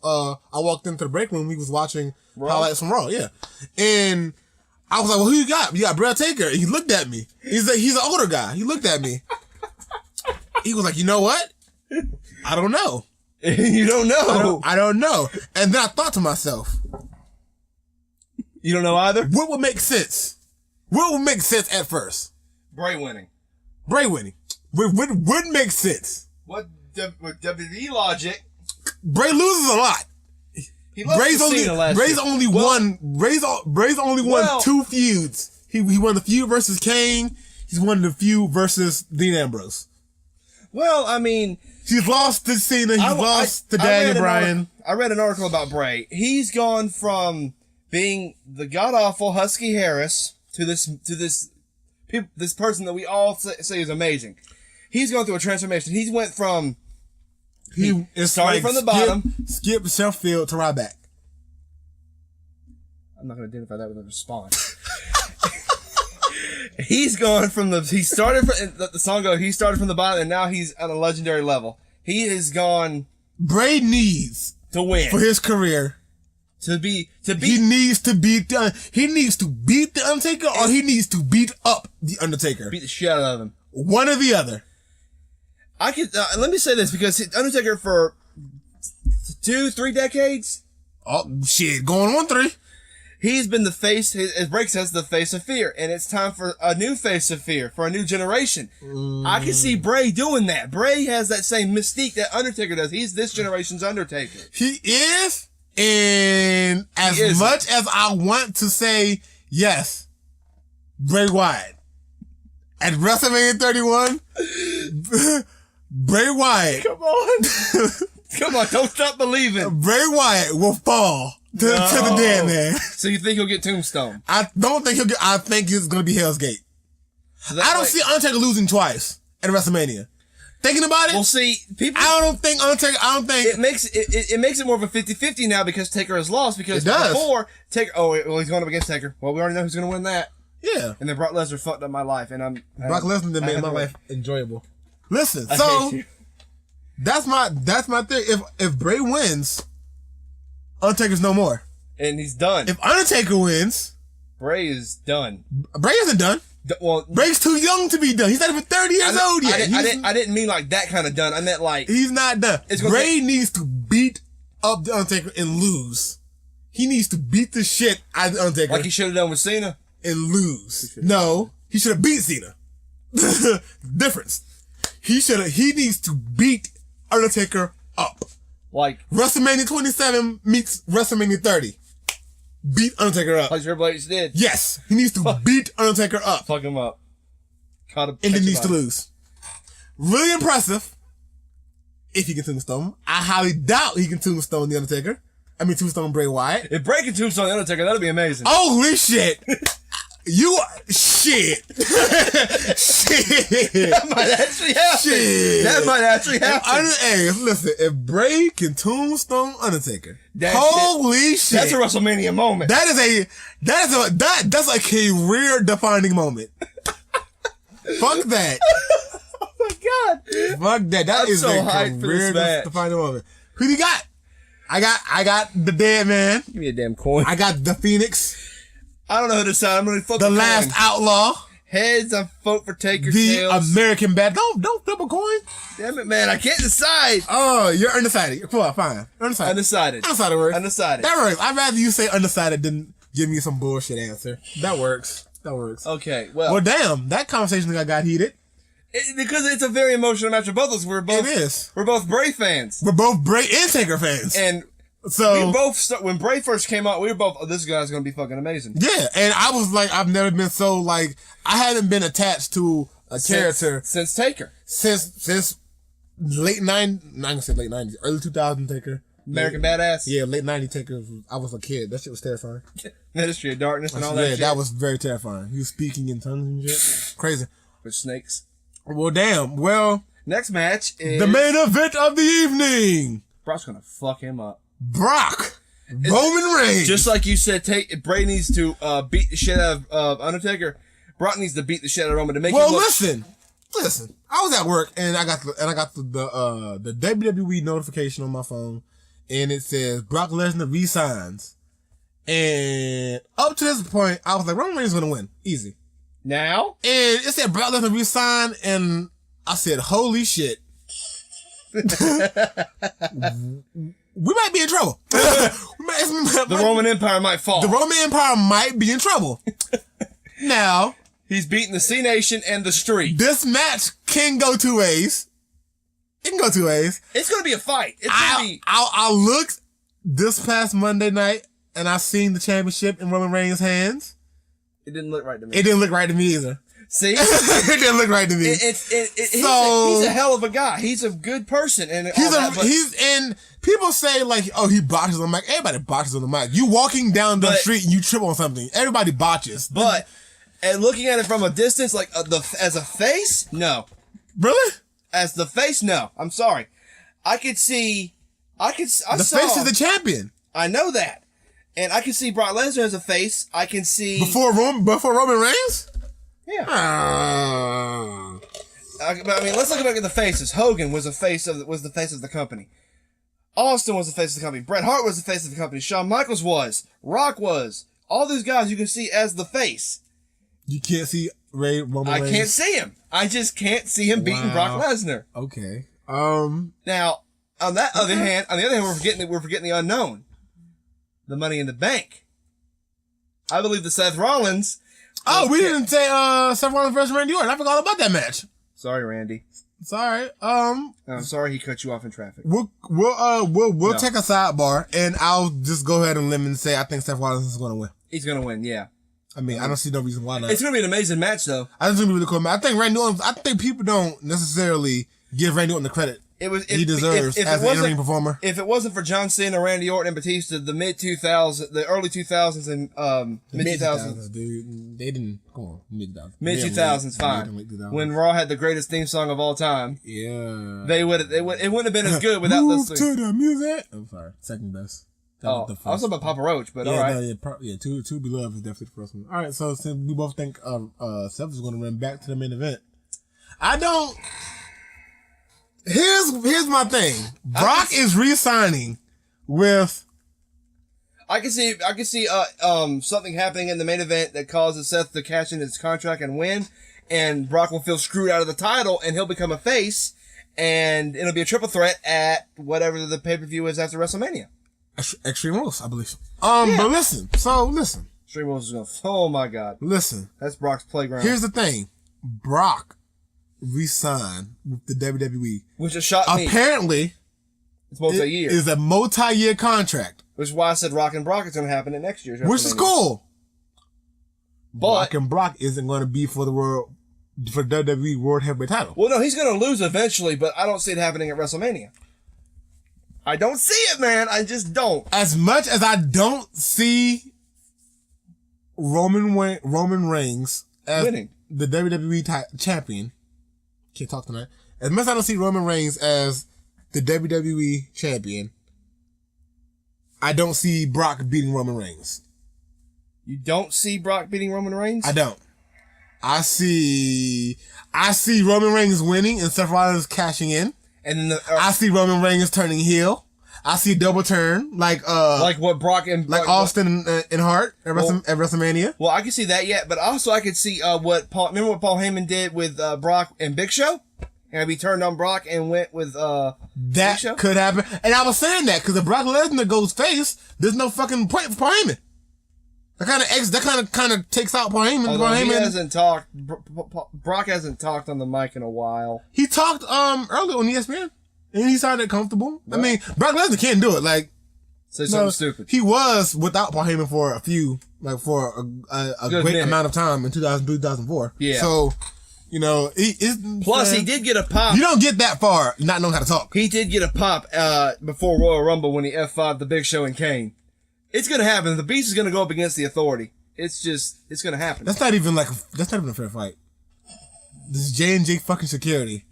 S2: walked into the break room. He was watching highlights from Raw. Yeah. And I was like, well, who you got? You got Bray Taker. And he looked at me. He's an older guy. He looked at me. He was like, you know what? I don't know.
S1: You don't know?
S2: I don't know. And then I thought to myself,
S1: you don't know either?
S2: What would make sense? What would make sense at first?
S1: Bray winning.
S2: Would make sense.
S1: With WWE logic,
S2: Bray loses a lot. Bray's only won 2 feuds. He won the feud versus Kane. He's won the feud versus Dean Ambrose.
S1: Well, I mean,
S2: he's lost to Cena. He's lost to Daniel Bryan.
S1: I read an article about Bray. He's gone from being the god awful Husky Harris to this person that we all say is amazing. He's gone through a transformation. He went from starting from the bottom.
S2: Skip Sheffield to Ryback.
S1: I'm not going to identify that with a response. He's gone from the song goes, he started from the bottom and now he's at a legendary level. He has gone.
S2: Bray needs
S1: to win
S2: for his career. He needs to beat the Undertaker or he needs to beat up the Undertaker.
S1: Beat the shit out of him.
S2: One or the other.
S1: I could, let me say this because Undertaker for 2-3 decades.
S2: Oh shit, going on 3.
S1: He's been the face, as Bray says, the face of fear. And it's time for a new face of fear, for a new generation. I can see Bray doing that. Bray has that same mystique that Undertaker does. He's this generation's Undertaker.
S2: He is. And as much as I want to say, yes, Bray Wyatt. At WrestleMania 31, Bray Wyatt.
S1: Come on. Come on, don't stop believing.
S2: Bray Wyatt will fall to the dead man.
S1: So you think he'll get Tombstone?
S2: I don't think he'll get. I think it's going to be Hell's Gate. So I don't see Undertaker losing twice at WrestleMania. Thinking about it,
S1: well, see, people.
S2: I don't think Undertaker. I don't think
S1: it makes it more of a 50-50 now because Taker has lost. Because
S2: it does.
S1: Before Taker, well, he's going up against Taker. Well, we already know who's going to win that.
S2: Yeah.
S1: And then Brock Lesnar fucked up my life, and
S2: Brock Lesnar that made my life enjoyable. Listen,
S1: I
S2: so
S1: hate you.
S2: that's my thing. If Bray wins, Undertaker's no more,
S1: and he's done.
S2: If Undertaker wins,
S1: Bray is done.
S2: Bray isn't done.
S1: Well,
S2: Bray's too young to be done. He's not even 30 years old yet.
S1: I didn't mean like that kind of done. I meant like
S2: he's not done. Bray needs to beat up the Undertaker and lose. He needs to beat the shit out of the Undertaker,
S1: like he should have done with Cena,
S2: and lose. No, he should have beat Cena. Difference. He needs to beat Undertaker up.
S1: Like
S2: WrestleMania 27 meets WrestleMania 30. Beat Undertaker up.
S1: Like Triple H did.
S2: Yes. He needs to beat Undertaker up.
S1: Fuck him up.
S2: And then needs to lose. Really impressive. If he can tombstone. I highly doubt he can tombstone the Undertaker. I mean tombstone Bray Wyatt.
S1: If Bray can tombstone the Undertaker, that'd be amazing.
S2: Holy shit. Shit.
S1: That might actually happen.
S2: Shit.
S1: That might actually happen.
S2: Hey, listen, if Bray can tombstone Undertaker, holy shit.
S1: That's a WrestleMania moment.
S2: That's a career defining moment. Fuck that.
S1: Oh my God.
S2: Fuck that. That is
S1: so
S2: a
S1: hyped for this
S2: career
S1: match.
S2: defining moment. Who do you got? I got the dead man.
S1: Give me a damn coin.
S2: I got the Phoenix.
S1: I don't know who to decide. I'm gonna fuck
S2: the last outlaw.
S1: Heads, I vote for Taker.
S2: The
S1: tails.
S2: American Bad. Don't flip a coin.
S1: Damn it, man! I can't decide.
S2: Oh, you're undecided. Cool, fine. Undecided. Undecided works.
S1: Undecided.
S2: That works. I'd rather you say undecided than give me some bullshit answer. That works.
S1: Okay. Well,
S2: damn. That conversation got heated.
S1: Because it's a very emotional match for both of us. We're both Bray fans.
S2: We're both Bray and Taker fans.
S1: And so we both when Bray first came out, we were both, this guy's gonna be fucking amazing.
S2: Yeah, and I was like, I've never been so like, I haven't been attached to a character
S1: since Taker.
S2: Since late 90s, not gonna say late 90s, early 2000 Taker.
S1: American Badass.
S2: Yeah, late 90s Taker. I was a kid. That shit was terrifying.
S1: Ministry of Darkness and all that shit.
S2: Yeah, that was very terrifying. He was speaking in tongues and shit. Crazy.
S1: With snakes.
S2: Well, damn. Well,
S1: next match is
S2: the main event of the evening.
S1: Brock's gonna fuck him up.
S2: Brock. Roman Reigns.
S1: Just like you said, Bray needs to beat the shit out of Undertaker. Brock needs to beat the shit out of Roman to make him look...
S2: listen. I was at work and I got the WWE notification on my phone, and it says Brock Lesnar resigns. And up to this point, I was like, Roman Reigns is gonna win, easy.
S1: Now,
S2: and it said Brock Lesnar resign, and I said, holy shit. We might be in trouble.
S1: The Roman Empire might fall.
S2: The Roman Empire might be in trouble. Now,
S1: he's beating the C Nation and the Street.
S2: This match can go two ways. It can go two ways.
S1: It's going to be a fight.
S2: I looked this past Monday night and I seen the championship in Roman Reigns' hands.
S1: It didn't look right to me.
S2: It didn't look right to me either.
S1: See?
S2: It didn't look right to me.
S1: He's a hell of a guy. He's a good person. And
S2: and people say like, oh, he botches on the mic. Everybody botches on the mic. You walking down the street and you trip on something. Everybody botches.
S1: But and looking at it from a distance, like as a face, no.
S2: Really?
S1: As the face, no. I'm sorry. The face
S2: is the champion.
S1: I know that. And I can see Brock Lesnar as a face. I can see
S2: before Roman Reigns.
S1: Yeah. But I mean, let's look back at the faces. Hogan was the face of the company. Austin was the face of the company. Bret Hart was the face of the company. Shawn Michaels was. Rock was. All these guys you can see as the face.
S2: You can't see Roman Reigns.
S1: I can't see him. I just can't see him beating Brock Lesnar.
S2: Okay.
S1: Now, on the other hand, we're forgetting the unknown. The Money in the Bank. I believe that Seth Rollins.
S2: Oh, we didn't say Seth Rollins versus Randy Orton. I forgot all about that match.
S1: Sorry, Randy.
S2: Sorry.
S1: I'm sorry he cut you off in traffic.
S2: We'll take a sidebar, and I'll just go ahead and limit and say I think Seth Rollins is going to win.
S1: He's going to win, yeah.
S2: I mean, I don't see no reason why not.
S1: It's going to be an amazing match, though.
S2: I think it's going to be really cool. I think Randy Orton. I think people don't necessarily give Randy Orton the credit he deserves as an in-ring performer.
S1: If it wasn't for John Cena, Randy Orton, and Batista, the early 2000s and mid 2000s,
S2: dude, they didn't come on mid
S1: 2000s, fine. When Raw had the greatest theme song of all time,
S2: yeah,
S1: it wouldn't have been as good without
S2: Move
S1: those.
S2: to the music. I'm sorry, second best.
S1: I was talking about Papa Roach, but all right.
S2: To Be Loved is definitely the first one. All right, so since we both think Seth is going to run back to the main event, I don't. Here's my thing. Brock is re-signing with.
S1: I can see something happening in the main event that causes Seth to cash in his contract and win, and Brock will feel screwed out of the title, and he'll become a face, and it'll be a triple threat at whatever the pay-per-view is after WrestleMania.
S2: Extreme Rules, I believe. But listen.
S1: Extreme Rules is going. Oh my God.
S2: Listen.
S1: That's Brock's playground.
S2: Here's the thing. Brock re-signed with the WWE,
S1: which has shot me.
S2: Apparently,
S1: it's multi-year.
S2: It is a multi-year contract.
S1: Which is why I said Rock and Brock is going to happen in next year's WrestleMania.
S2: Which is cool.
S1: But
S2: Rock and Brock isn't going to be for WWE World Heavyweight title.
S1: Well, no, he's going to lose eventually, but I don't see it happening at WrestleMania. I don't see it, man. I just don't.
S2: As much as I don't see Roman Reigns as winning the WWE champion. Can't talk tonight. As much as I don't see Roman Reigns as the WWE champion, I don't see Brock beating Roman Reigns.
S1: You don't see Brock beating Roman Reigns?
S2: I don't. I see Roman Reigns winning and Seth Rollins cashing in.
S1: And then
S2: I see Roman Reigns turning heel. I see double turn like
S1: what Brock and
S2: Austin and Hart at WrestleMania.
S1: Well, I can see that yet, but also I could see remember what Paul Heyman did with Brock and Big Show, and he turned on Brock and went with
S2: that
S1: Big Show?
S2: Could happen. And I was saying that because if Brock Lesnar goes face, there's no fucking point for Paul Heyman. That kind of takes out Paul Heyman.
S1: Although he hasn't talked. Brock hasn't talked on the mic in a while.
S2: He talked earlier on ESPN. And he sounded comfortable. Right. I mean, Brock Lesnar can't do it. Like,
S1: say something stupid.
S2: He was without Paul Heyman for a great amount of time in 2004.
S1: Yeah.
S2: So,
S1: plus he did get a pop.
S2: You don't get that far not knowing how to talk.
S1: He did get a pop before Royal Rumble when he F5'd the Big Show and Kane. It's gonna happen. The Beast is gonna go up against the Authority. It's gonna happen.
S2: That's not even a fair fight. This is J&J fucking security.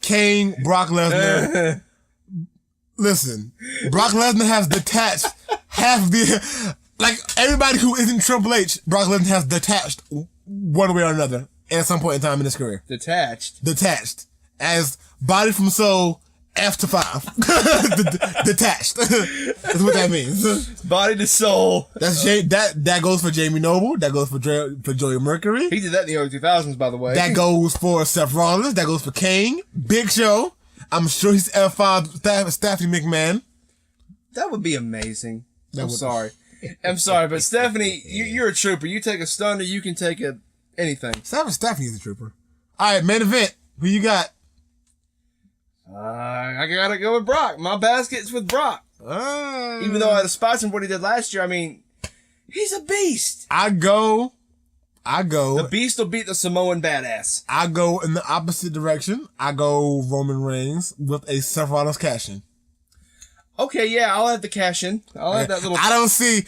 S2: Kane, Brock Lesnar. Listen, Brock Lesnar has detached half the, like everybody who isn't Triple H, Brock Lesnar has detached one way or another at some point in time in his career. Detached. As body from soul, F to 5. Detached. That's what that means.
S1: Body to soul.
S2: That goes for Jamie Noble. That goes for Joey Mercury.
S1: He did that in the early 2000s, by the way.
S2: That goes for Seth Rollins. That goes for Kane. Big Show. I'm sure he's F5 Stephanie McMahon.
S1: That would be amazing. I'm sorry, but Stephanie, you're a trooper. You take a stunner, you can take anything.
S2: Stephanie is a trooper. All right, main event. Who you got?
S1: I gotta go with Brock. My basket's with Brock. Even though I despise him for what he did last year, I mean, he's a beast.
S2: I go.
S1: The Beast will beat the Samoan Badass.
S2: I go in the opposite direction. I go Roman Reigns with a Seth Rollins cash-in.
S1: Okay, yeah, I'll have the cash-in. I'll have that little...
S2: I don't see...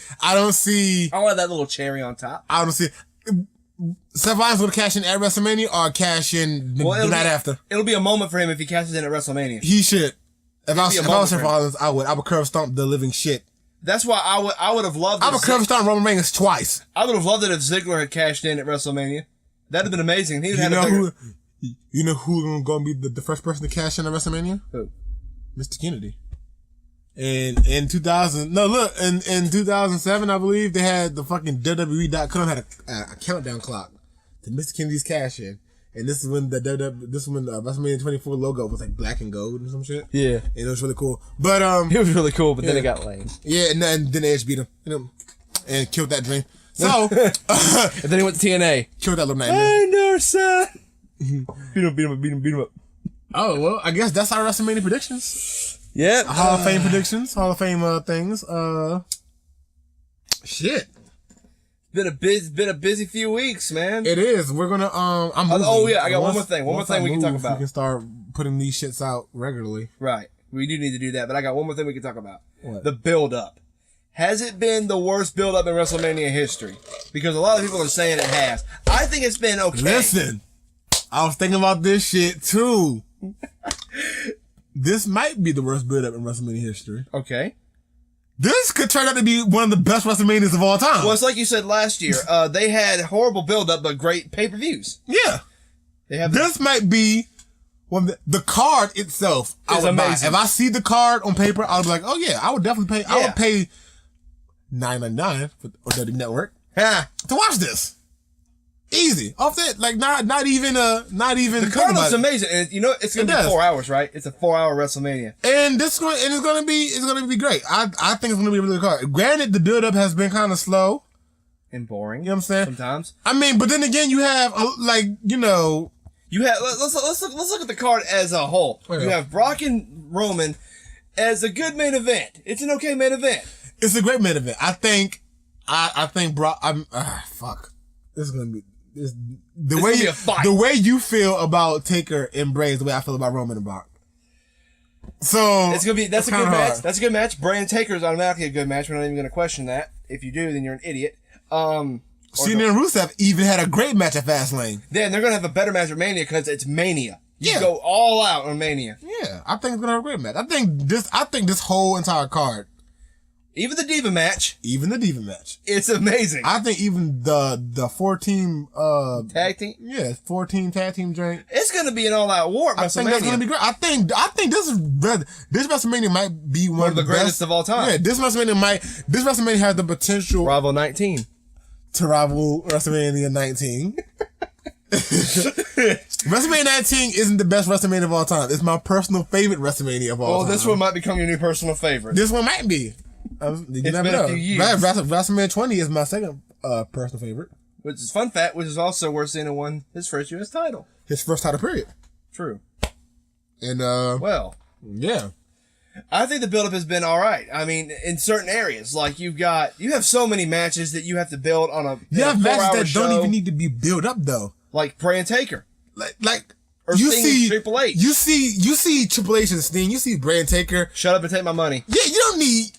S1: I'll have that little cherry on top.
S2: I don't see... Seth Rollins will cash in at WrestleMania or cash in the night after?
S1: It'll be a moment for him if he cashes in at WrestleMania.
S2: He should. If I was Seth Rollins, I would curve stomp the living shit.
S1: That's why I would have loved it.
S2: I would curve stomp Roman Reigns twice.
S1: I would have loved it if Ziggler had cashed in at WrestleMania. That'd have been amazing.
S2: You know who's going to be the first person to cash in at WrestleMania?
S1: Who?
S2: Mr. Kennedy. And in 2007, I believe they had the fucking WWE.com had a countdown clock to Mr. Kennedy's cash in. And this is when the WrestleMania 24 logo was like black and gold or some shit.
S1: Yeah.
S2: And it was really cool. But,
S1: it was really cool, but then it got lame.
S2: Yeah, and then Edge beat him, and killed that dream. So,
S1: and then he went to TNA.
S2: Killed that little nightmare.
S1: I know, son. Beat him up.
S2: Oh, well, I guess that's our WrestleMania predictions.
S1: Yeah.
S2: Hall of Fame predictions, Hall of Fame things. Shit.
S1: Been a busy few weeks, man.
S2: It is. We're gonna I'm moving.
S1: Oh yeah, I got one more thing. One more thing we can talk about.
S2: We can start putting these shits out regularly.
S1: Right. We do need to do that, but I got one more thing we can talk about.
S2: What?
S1: The build-up. Has it been the worst build-up in WrestleMania history? Because a lot of people are saying it has. I think it's been okay.
S2: Listen, I was thinking about this shit too. This might be the worst build-up in WrestleMania history.
S1: Okay.
S2: This could turn out to be one of the best WrestleManias of all time.
S1: Well, it's like you said last year. They had horrible build-up, but great pay-per-views.
S2: Yeah. This might be one of the card itself.
S1: Is amazing.
S2: If I see the card on paper, I'll be like, oh yeah, I would definitely pay. Yeah. I would pay $9.99 for WWE Network to watch this. Easy. Off that, like not even.
S1: The card looks amazing, and you know it's gonna be 4 hours, right? It's a 4-hour WrestleMania, and
S2: it's gonna be great. I think it's gonna be a really good card. Granted, the build up has been kind of slow
S1: and boring.
S2: You know what I'm saying?
S1: Sometimes.
S2: I mean, but then again, you have
S1: You have let's look at the card as a whole.
S2: Yeah.
S1: You have Brock and Roman as a good main event. It's an okay main event.
S2: It's a great main event. I think Brock. Fuck. This is gonna be. The way you feel about Taker and Bray is the way I feel about Roman and Brock. So
S1: that's a good match. That's a good match. Bray and Taker is automatically a good match. We're not even going to question that. If you do, then you're an idiot.
S2: Cena and Rusev even had a great match at Fastlane.
S1: Then they're going to have a better match at Mania because it's Mania. You go all out on Mania.
S2: Yeah, I think it's going to have a great match. I think this whole entire card.
S1: Even the Diva match.
S2: It's
S1: amazing.
S2: I think even the 4-team
S1: tag team.
S2: Yeah, 14 tag team drink.
S1: It's gonna be an all-out war at WrestleMania.
S2: I think that's gonna be great. I think this WrestleMania might be one of the
S1: greatest of all time.
S2: Yeah, this WrestleMania has the potential
S1: Bravo 19
S2: to rival WrestleMania 19. WrestleMania 19 isn't the best WrestleMania of all time. It's my personal favorite WrestleMania of all time.
S1: Oh, this one might become your new personal favorite.
S2: This one might be.
S1: You never know.
S2: WrestleMania 20 is my second personal favorite.
S1: Which is fun fact, which is also where Cena won his first U.S. title.
S2: His first title period.
S1: True.
S2: And yeah.
S1: I think the build-up has been all right. I mean, in certain areas, like you have so many matches that you have to build on a
S2: you have matches that
S1: don't
S2: even need to be built up though.
S1: Like Bray and Taker.
S2: Or you
S1: Sting
S2: see
S1: Triple H.
S2: You see Triple H and Sting. You see Bray and Taker.
S1: Shut up and take my money.
S2: Yeah, you don't need.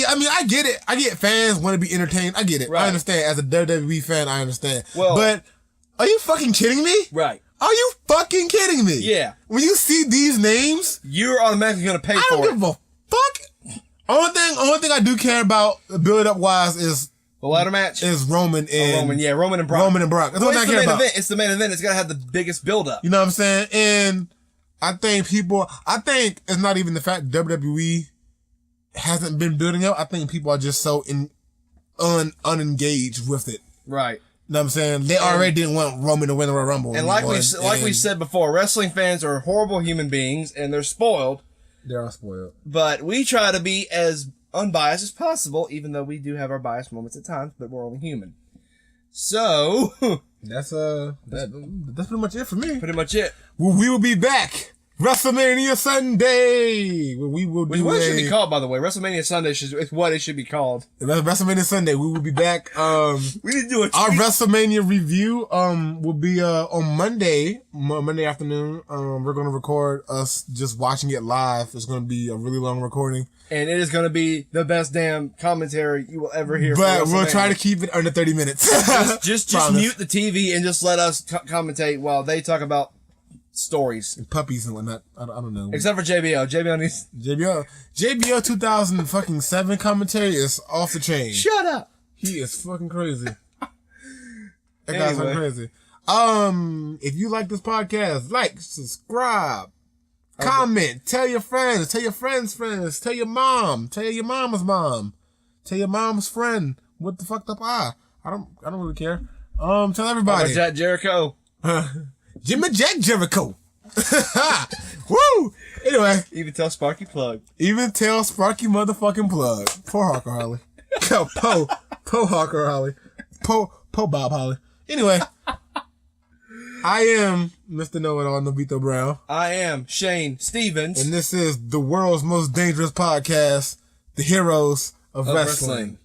S2: I mean, I get it. I get fans want to be entertained. I get it. Right. I understand. As a WWE fan, I understand. Well, but are you fucking kidding me?
S1: Right.
S2: Are you fucking kidding me?
S1: Yeah.
S2: When you see these names,
S1: you're automatically going to pay for it. I
S2: don't give a fuck. Only thing I do care about build up wise is
S1: the ladder match.
S2: Is Roman and
S1: Roman and Brock.
S2: That's what I care about.
S1: It's the main event. It's got to have the biggest build up.
S2: You know what I'm saying? And I think it's not even the fact WWE hasn't been building up. I think people are just so unengaged with it.
S1: Right.
S2: You know what I'm saying? They already didn't want Roman to win the Royal Rumble.
S1: And like we said before, wrestling fans are horrible human beings and they're spoiled.
S2: They are spoiled. But
S1: we try to be as unbiased as possible, even though we do have our biased moments at times, but we're only human. So
S2: that's pretty much it for me.
S1: Pretty much it.
S2: We will be back. WrestleMania Sunday. We will do
S1: what it should be called, by the way. WrestleMania Sunday is what it should be called.
S2: WrestleMania Sunday. We will be back.
S1: We didn't do
S2: our WrestleMania review. Will be on Monday afternoon. We're gonna record us just watching it live. It's gonna be a really long recording,
S1: and it is gonna be the best damn commentary you will ever hear.
S2: But we'll try to keep it under 30 minutes.
S1: just mute the TV and just let us commentate while they talk about stories
S2: and puppies and whatnot. I don't know.
S1: Except for JBL.
S2: JBL 2007 commentary is off the chain.
S1: Shut up.
S2: He is fucking crazy. That guy's fucking crazy. If you like this podcast, like, subscribe, comment, tell your friends, tell your friends' friends, tell your mom, tell your mama's mom, tell your mom's friend with the fucked up eye. I don't really care. Tell everybody.
S1: Jack Jericho.
S2: Jimmy Jack Jericho. Woo! Anyway.
S1: Even tell Sparky Plug.
S2: Even tell Sparky motherfucking Plug. Poor Hawker Holly. Po Hawker Holly. Po Bob Holly. Anyway. I am Mr. Know-It-All, Novito Brown.
S1: I am Shane Stevens.
S2: And this is the world's most dangerous podcast, The Heroes of Wrestling.